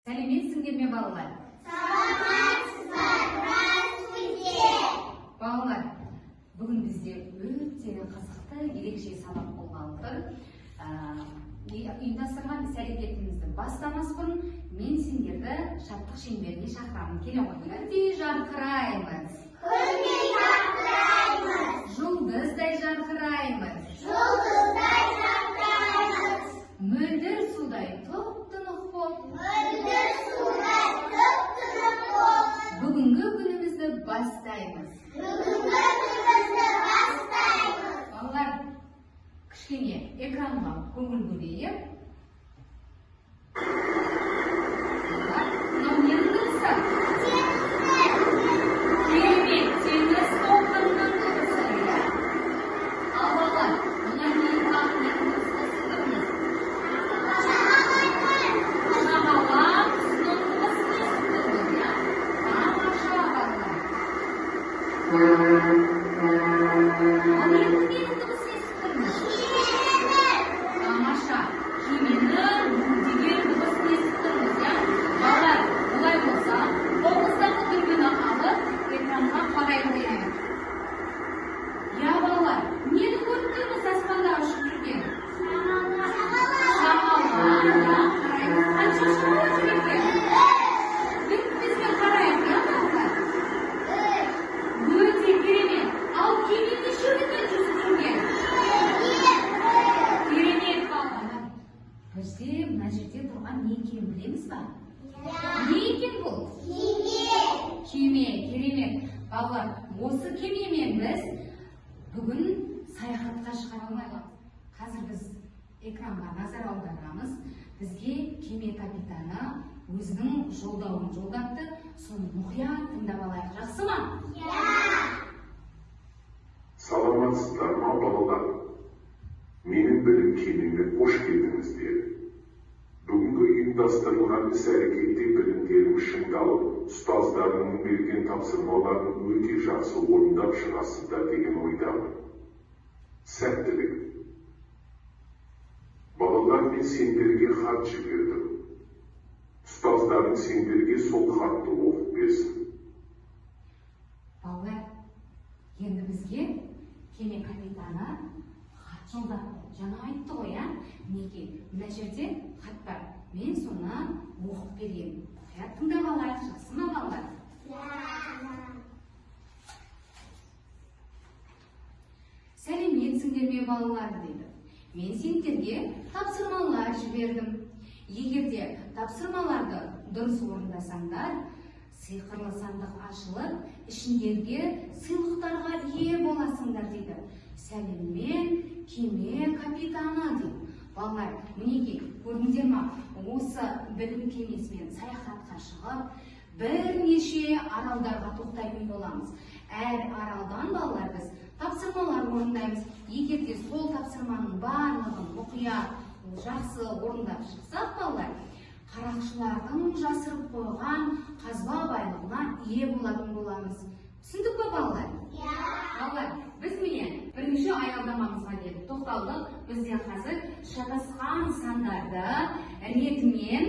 Сәлеметсіңдер ме, балалар? Саламатсыздар, здравствуйте! Балалар, бүгін бізде өте қызықты, ерекше сабақ болғалы тұр. Ұйымдастырған іс-әрекетімізді бастамас бұрын мен сендерді шаттық шеңберіне шақырамын. Келе ғой. Күндей жарқыраймыз. Күндей жарқыраймыз. Жұлдыздай жарқыраймыз. Жұлдыздай жарқыраймыз. Мөлдір судай топ-тұнық боп. Мөлдір судай топ-тұнық боп. Бүгінгі күнімізді бастаймыз. Бүгінгі күнімізді бастаймыз. Балалар, кішкене экранға көңіл бөлейік. Мынау ненің дыбысы? Керемет, теңіз толқынының дыбысы. Ал балалар, мына кейін тағы ненің дыбысын естідіңіз? Шағалақ құсының дыбысын естідіңіз. Тамаша балалар. Ал енді ненің дыбысын естідіңіз? Тамаша, кеменің деген дыбысын естідіңіз. Балалар, олай болса, қолыңыздағы дүрбіні алып, экранға қарай қояйық. Балалар, нені көріп тұрмыз аспанда ұшып жүрген? Шағалақ. Қараймыз. Қанша шағалақ жүр екен? Бізбен қарайық, балалар? Өте керемет. Ал кеме неше күннен жүзіп жүрген? Керемет, балалар. Бізде мына жерде тұрған не екенін білеміз ба? Не екен бұл? Кеме, керемет. Балалар, осы кемемен біз бүгін саяхатқа шыға алмаймыз. Қазір біз экранға назар аударамыз. Бізге кеме капитаны өзінің жолдауын жолдапты. Соны мұқият тыңдап алайық. Жақсы ма? Саламатсыздар ма, балалар? Менің білім кемеме қош келдіңіздер. Бүгінгі ұйымдастырылған іс-әрекетте білімдерім шыңдалып, ұстаздарының берген тапсырмаларын өте жақсы орындап шығасыздар деген ойдамын. Сәттілік. Балалар, мен сендерге хат жібердім. Ұстаздарың сендерге сол хатты оқып берсін. Балалар, енді бізге кеме капитаны хат жолдап жаңа айтты ғой, мінекей, мына жерде хат бар. Мен соны оқып берейін. Мұқият тыңдап алайық, жақсы ма, балалар? Сәлеметсіңдер ме, балалар, дейді. Мен сендерге тапсырмалар жібердім. Егерде тапсырмаларды дұрыс орындасаңдар, сиқырлы сандық ашылып, ішіндерге сыйлықтарға ие боласыңдар, дейді. Сәлеммен кеме капитаны, дейді. Балалар, мінекей, көрдіңдер ма? Осы білім кемесімен саяхатқа шығып, бірнеше аралдарға тоқтайтын боламыз. Әр аралдан, балалар, біз тапсырмалар орындаймыз. Егерде сол тапсырманың барлығын мұқият, жақсы орындап шықсақ, балалар, қарақшылардың жасырып қойған қазба байлығына ие болатын боламыз. Түсіндік пе, балалар? Балалар, біз міне бірінші аялдамамызға келіп тоқталдық. Бізде қазір шатасқан сандарды ретімен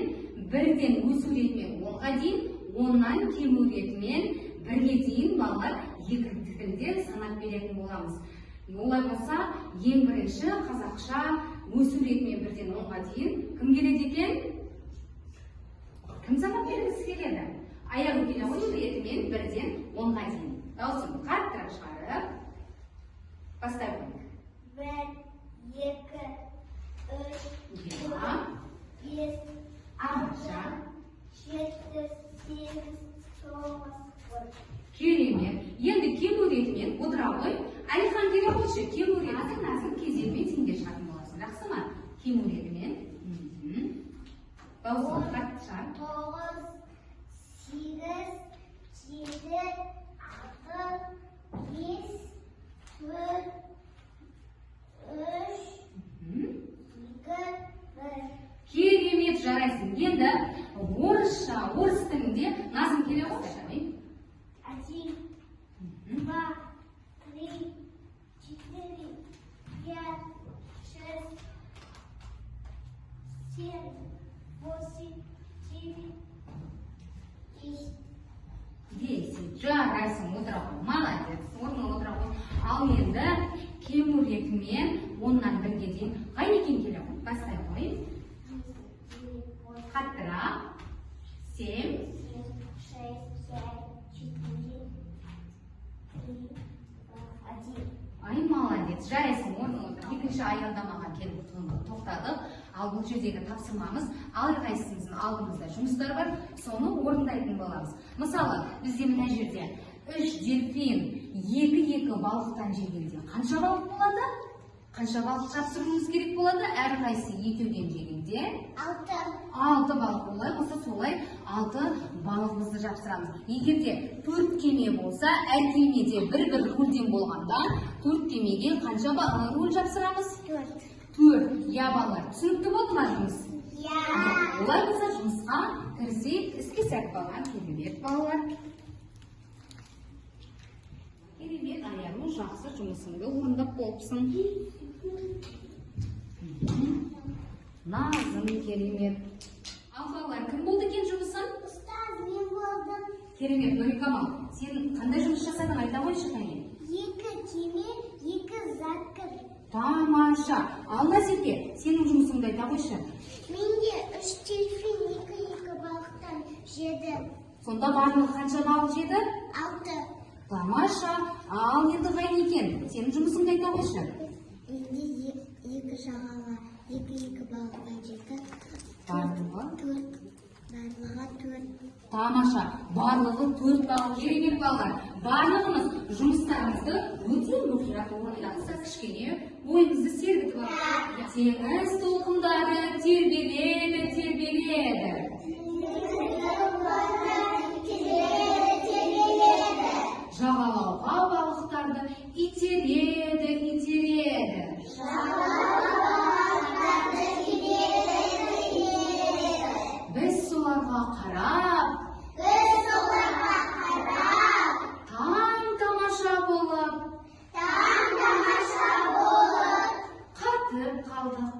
бірден өсу ретімен 10-ға дейін, 10-нан кему ретімен 1-ге дейін, балалар, екі тілде санап беретін боламыз. Олай болса, ең бірінші қазақша өсу ретімен 1-ден 10-ға дейін кім келеді екен? Кім санап бергісі келеді? Аяқ өтіне өсу ретімен 1-ден 10-ға дейін. Дауысын қаттырақ шығарып, бастай қойыңыз. 1, 2, 3, 4, 5, Ағаша. 7, 8, 9, 10. Керемет. Енді кему ретімен отыра ғой. Әлихан келе қойшы, кему ретімен назым кезермен сендер шығатын боласың. Жақсы ма? Кему ретімен. Дауысын қатты шығар. 9, 8, 7, 6, 5, 4, 3, 2, 1. Керемет, жарайсың. Енді орысша, орыс тілінде назым келе қойшы. 1, 2, 3, 4, 5, 6, 7, 8, 9, 10-нан 1-ге дейін қайнекен келе ғой? Бастай қойын. Қаттырақ. 7, 6, 5, 4, 3, 2, 1. Ай, молодец. Жайсың, екінші аялдамаға келіп тоқтадық. Ал бұл жердегі тапсырмамыз әрқайсымыздың алдымызда жұмыстар бар, соны орындайтын боламыз. Мысалы, бізде мына жерде 3 дельфин 2 балықтан жегенде қанша балық болады? Қанша балық тапсыруымыз керек болады? Әрқайсысы 2-ден жегенде 6 балық болады. Болса солай 6 балығымызды жапсырамыз. Егерде 4 кеме болса, әр кемеде бір рульден болғанда 4 кемеге қанша руль жапсырамыз? 4. Я, балалар, түсінікті болды ма жұмыс? Олай болса жұмысқа кірісейік, іске сәт балалар. Керемет балалар. Керемет, Аяру, жақсы жұмысыңды орындап болыпсың. Назым, керемет. Ал балалар, кім болды екен жұмысын? Ұстаз, мен болдым. Керемет, Нұрикамал, сен қандай жұмыс жасадың, айта қойшы қане? 2 кеме, 2 закір. Тамаша. Ал Назерке, сенің жұмысыңды айта қойшы. Менде 3 дельфин 2 балықтан жеді. Сонда барлығы қанша балық жеді? 6. Тамаша. Ал енді қайнекен, сенің жұмысыңды айта қойшы. Менде 2 жағаға 2 балықтан жеді. Барлығы? 4. Барлығы 4. Тамаша. Барлығы 4 балық. Керемет балалар. Барлығымыз жұмыстарымызды өте мұқият орындаймыз. Кішкене ойыңызды сергітіп алыңыз. Теңіз толқындары тербеледі. Жағалауға балықтарды итереді. Біз соларға қарап, таң тамаша болып, қатып қалдық.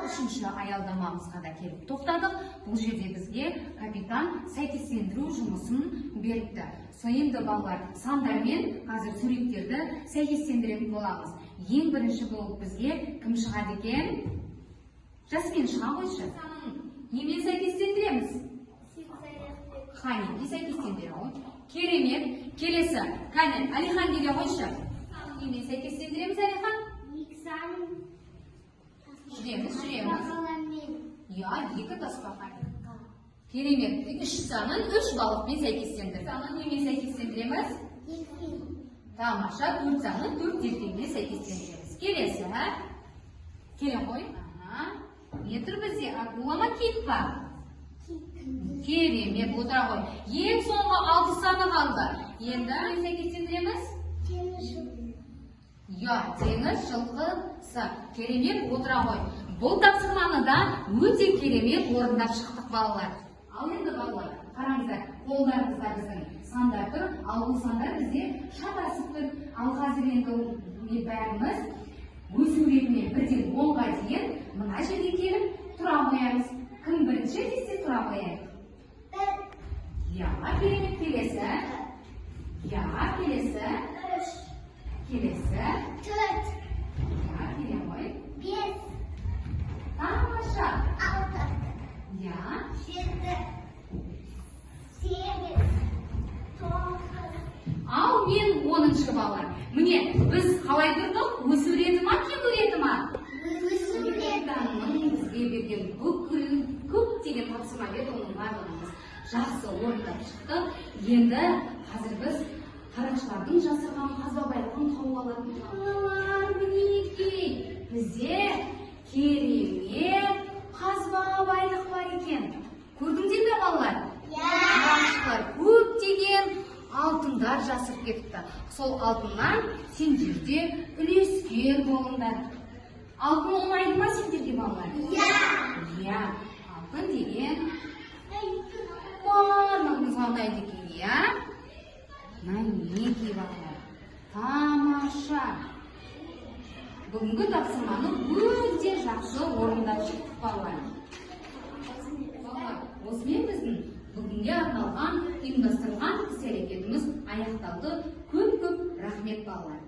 Үшінші аялдамамызға да келіп тоқтадық. Бұл жерде бізге капитан сәйкестендіру жұмысын беріпті. Енді балалар, сандармен қазір суреттерді сәйкестендіретін боламыз. Ең бірінші болып бізге кім шығады екен? Жасмен шыға қойшы. Немен сәйкестендіреміз? Қанеке сәйкестендіре ғой. Керемет. Келесі. Кәне, Алихан келе қойшы. Немен сәйкестендіреміз, Алихан? Жүреміз. Я, 2 тасбақа. Керемет. 3 санын 3 балықпен сәйкестендір. Санын немен сәйкестендіреміз? Тамаша. 4 санын 4 дельфинмен сәйкестендіреміз. Келесі, келе қой. Не тұр бізде? Акула ма, кит па? Керемет, отыра қой. Ең соңғы 6 саны қалды. Енді сәйкестендіреміз? Я, теңіз жылқысы. Керемет, отыра қой. Бұл тапсырманы да өте керемет орындап шықтық балалар. Ал енді балалар, қараңыздар, қолдарыңызда біздің сандар тұр, ал бұл сандар бізде шатасып тұр. Ал қазір енді бәріміз өсу ретімен 1-ден 10-ға дейін мына жерге келіп тұра қоямыз. Кім бірінші десе тұра қояйық? Я, керемет. Келесі. Я, келесі. Келесі. 4. Я, келе қой. 5. Тамаша. 6. Я. 7. 8. 9. Ал мен 10-шы балалар. Міне, біз қалай тұрдық? Өсу реті ма, кем реті ма? Өсу реті. Бізге берген бүкіл көптеген тапсырма берді, оның барлығымыз жақсы орындап шықты. Енді қазір біз қарақшылардың жасырған қазба байлығын тауып алатын балалар, мінекей. Бізде керемет қазба байлық бар екен. Көрдіңдер ме балалар? Қарақшылар көптеген алтындар жасырып кетіпті. Сол алтыннан сендерде үлескен болыңдар. Алтын ұнайды ма сендерге балалар? Я. Алтын деген барлығымызға ұнайды екен, я? Мінекей балалар. Тамаша. Бүгінгі тапсырманы өте жақсы орындап шықтық балалар. Осымен біздің бүгінге арналған ұйымдастырылған іс-әрекетіміз аяқталды. Көп рахмет балалар.